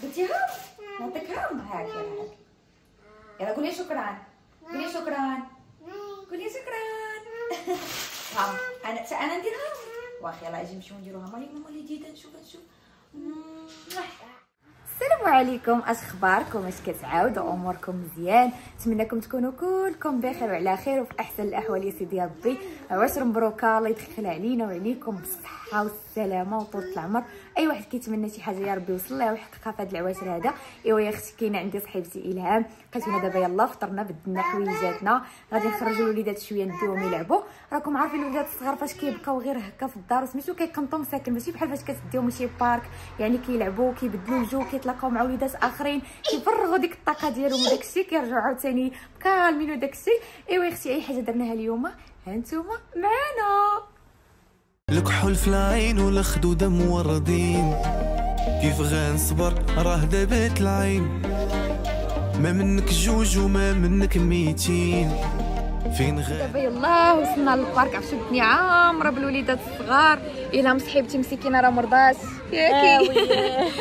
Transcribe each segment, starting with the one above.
درتيها نعطيكها هاك يلا هاك يلا قولي شكرا قولي شكرا قولي شكرا ها انا نديرها واخا يلا اجي نمشيو نديروها مالي جديده نشوف السلام عليكم، اش اخباركم؟ اش كتعاودوا؟ اموركم مزيان؟ نتمنىكم تكونوا كلكم بخير وعلى خير وفي احسن الاحوال يا سيدي ربي. عواشر مبروكه، الله يدخل علينا وعليكم بالصحه والسلامه وطول العمر. اي واحد كيتمنى شي حاجه يا ربي يوصل لها ويحققها في هذا العواشر هذا. ايوا يا اختي كاينه عندي صاحبتي الهام، لقيتونا دابا يلاه فطرنا بدلنا حويجاتنا، غادي نخرجوا الوليدات شويه نديوهم يلعبوا. راكم عارفين الوليدات الصغار فاش كيبقاو غير هكا في الدار سميتو كيقنطوا مساكن، ماشي بحال فاش كتديهم شي بارك، يعني كيلعبوا كيبدلوا الجو كيتلاقاو مع وليدات اخرين كيفرغوا ديك الطاقه ديالهم وداكشي كيرجعوا عاوتاني كالمين وداكشي. ايوا يا اختي اي حاجه درناها اليوم ها نتوما معنا. الكحول في العين والخدود موردين، كيف غنصبر راه دابت العين، ما منك جوج وما منك 200 فين دابا يلاه وصلنا للبارك. عرفتوا الدنيا عامره بالوليدات الصغار. الهام صحيبتي مسكينه راه مرضات ياكي.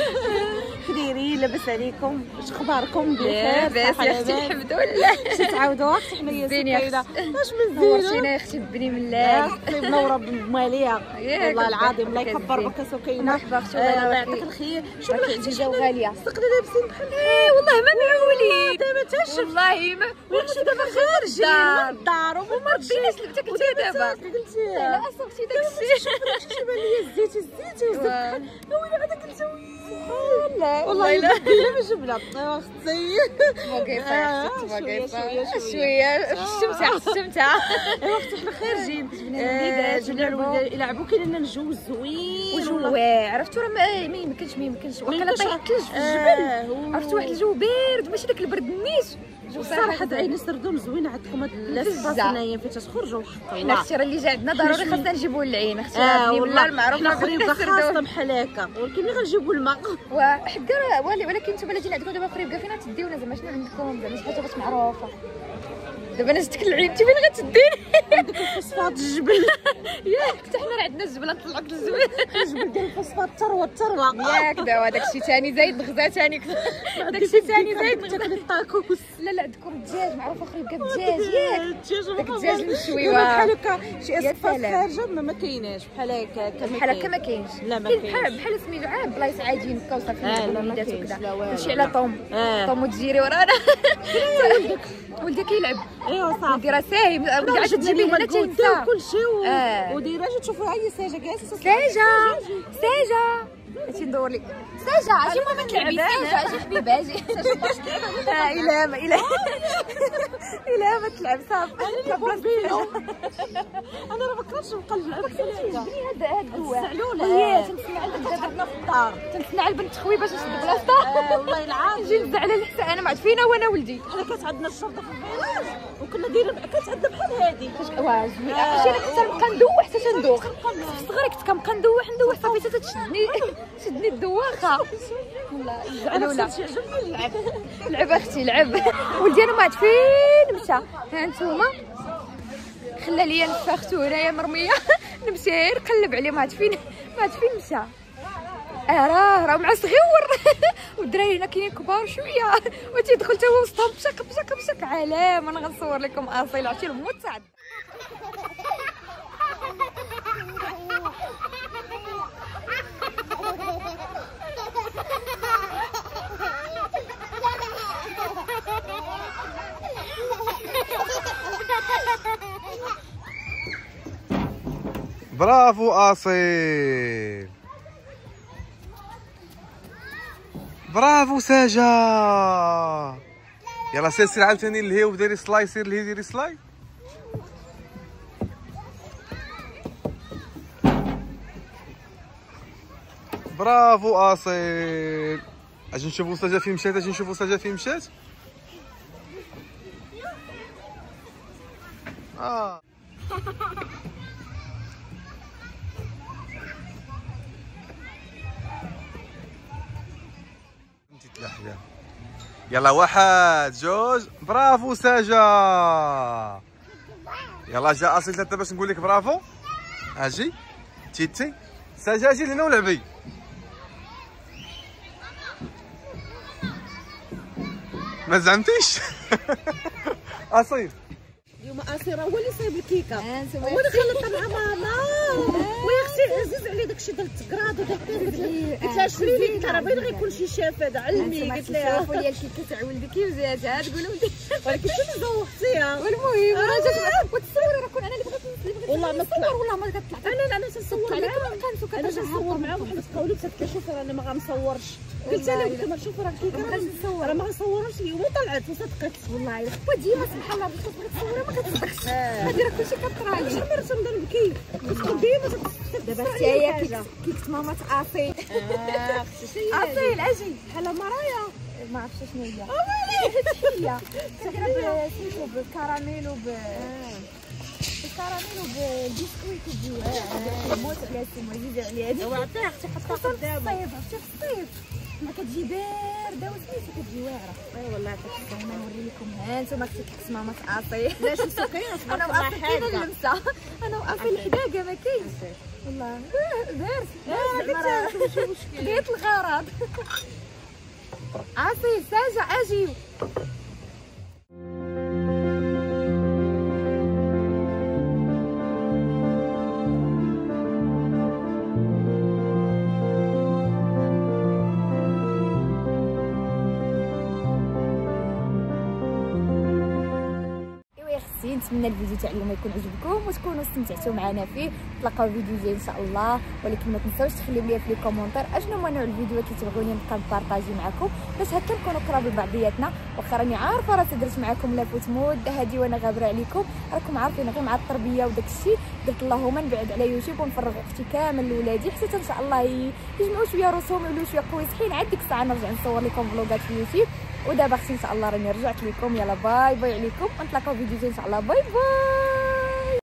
ديري لاباس عليكم؟ واش اخباركم؟ بخير لاباس يا اختي الحمد لله. شي تعاودوا حتى حنايا زينه سكينه واش من نورتينا يا اختي بني ملاك منوره بماليه والله العظيم. الله يكبر بك سكينه. مرحبا اختي الله يعطيك الخير. شو الحاجه غاليه صدقني لابسين بحال والله ما معولين دابا تشوف والله ما وحشي دابا خارجين من الدار وما ربيناش لبتك انت دابا قلتي لا اصاحبتي داكشي شي بان ليا زيتي وزكا ويلي هذاك الجوي والله لا ما جبنا اختي وقيفه شويه استمتع ايوا اختي حنا خارجين جبنا الوليدات يلعبوا. كاين لنا الجو زوين وجواع. عرفتوا راه ما يمكنش وقيلا طيح الثلج في الجبل. عرفتوا واحد الجو بارد ماشي داك البرد النيت. صراحه عيني سردون زوينه عندكم هاد البلاصه هنايا فين تخرجوا الحق. حنا اختي راه اللي جا عندنا ضروري خاصنا نجيبوا العين اختي. والله المعروف حنا غريبه خاصه بحال هكا، ولكن ملي غنجيبوا الماء وحكا ولكن نتوما اللي جايين عندكم دابا خريبكا فين تديونا زعما شنو عندكم زعما شي حاجه باش معروفه. دابا انا جبتك العين انت فين غتديني؟ عندك الفوسفات الجبل ياك حتى حنا راه عندنا الجبل نطلعك للجبل. الجبل ديال الفوسفات الثروه ياك دابا داكشي ثاني زايد الغزا ثاني داكشي ثاني زايد تاكل الطاكوس. لا عندكم الدجاج معروفه خريبكا الدجاج ياك الدجاج داك الدجاج المشوي بحال هكا شي اصفات خارجه ما كايناش بحال هكا بحال هكا ما كاينش. لا ما كاينش بحال سميتو عاد بلايص عاديين هكا وصافي لا ما الوليدات كاينش وكذا. نمشي على طوم وتجيري ورانا. ولدك يلعب. ايوا صافي ديرها ساهم ولدي عاد تجيبي هنا تنسى كلشي وديرها اجي تشوفوا هي ساجه جالسه ساجه اجي ندور لك ساجه. اجي ماما تلعبي ساجه. اجي حبيبه اجي إلهام تلعب صافي. انا راه مكرهتش نبقى نلعب هذا الدواء الزعلوله تنسمع عندك دابا في الدار تنسمع البنت تخوي باش نشد بلاصتها. والله العظيم نجي نزعل على الحساب انا ما عاد فينا وانا ولدي. حنا كانت عندنا الشرطه في الفيلاج وكنا دايرين كانت عندنا بحال هذه واه زوينه. عرفتي انا كنت نبقى ندوح حتى تندوخ صغري كنت كنبقى ندوح صافي حتى تشدني الدواخه. والله زعلوله. لعب اختي لعب. ولدي انا ما عاد فين مشى. ها نتوما خلى ليا نفختو هنايا مرميه. نمشي نقلب عليه ما عاد فين مشى. راه مع صغيور. والدراري هنا كاينين كبار شويه وتيدخل تا هو وسطهم بشك علام. انا غنصور لكم اصيل عرفتي المتعب. برافو اصيل، برافو ساجة. يلا سير عاوتاني لهي وديري سلاي. سير لهي ديري سلاي. برافو اصيل. اجي نشوفو ساجة فين مشات. يلا 1 2 برافو ساجة. يلا جا اصيل ثلاثة باش نقول لك برافو. اجي تيتي ساجة اجي لهنا ولعبي. ما زعمتيش. اصيل اليوم اصير هو اللي صايب الكيكه، هو هو اللي خلطها مع ماما. ويا اختي عزيز علي داكشي ديال التكراد وداك قلت لها شري لي الكراميل غيكون شي شاف هذا علمي. قلت لها شوفوا لي الكيكه تاع ولدك وزادها تقولوا ولكن شنو زوقتيها. والمهم راه جات وتصوري راه كون انا اللي بغيت والله ما طلع، والله ما كطلع. انا تنصور معاها، انا تنصور معاها واحد تقولي قالت لي شوفي راني ما غنصورش. قلت لها قلت لها شوفي راه الكيكه راه ما غنصورش اليوم وطلعت وصدقت. والله وديما سبحان الله باش تبغي تصوري ما كتصدقش. هادي راه كلشي كطرا لي. شحال من راه نبكي ديما دابا حتى هي كيكه ماما اصيل. اصيل اجي بحال مرايا ما عرفتش شنو هي. هي كنديرها سميتو بالكراميل بالكراميل وبالبسكويت وبالجواع. موت عليها السي معجزه عليها هادي. وعطيها اختي حطها في قدامها. الصيف عرفتي في الصيف ما كتجي بارده وسميتو كتجي واعره. اي والله انا نوري لكم ها انتما كيكه ماما اصيل. لا شو سكينه انا واصل كاين اللمسه، انا واصل الحداقه ما كاينش والله. دارت لقيت الغرض. اصيل ساجه اجيو. نتمنى الفيديو تاع اليوم يكون عجبكم وتكونوا استمتعتوا معنا فيه. نتلاقاو فيديو جاي ان شاء الله، ولكن ما تنساوش تخليو لي في لي كومونتير اشنو هما نوع الفيديوهات اللي تبغوني نبقى نبارطاجي معكم باش هكا نكونوا قراب لبعضياتنا. واخا راني عارفه راه درت معكم لافوت مده هذه وانا غابره عليكم، راكم عارفين غير مع التربيه وداك الشيء درت اللهم نبعد على يوتيوب ونفرغ وقتي كامل لولادي حتى ان شاء الله يجمعوا شويه رسوم ويولوا شويه قويسين. عاد ديك الساعه نرجع نصور لكم فلوغات في يوتيوب. ودابا اختي ان شاء الله راني رجعت لكم. يلا باي باي عليكم ونتلاقاو فيديو جاي ان شاء الله. باي باي.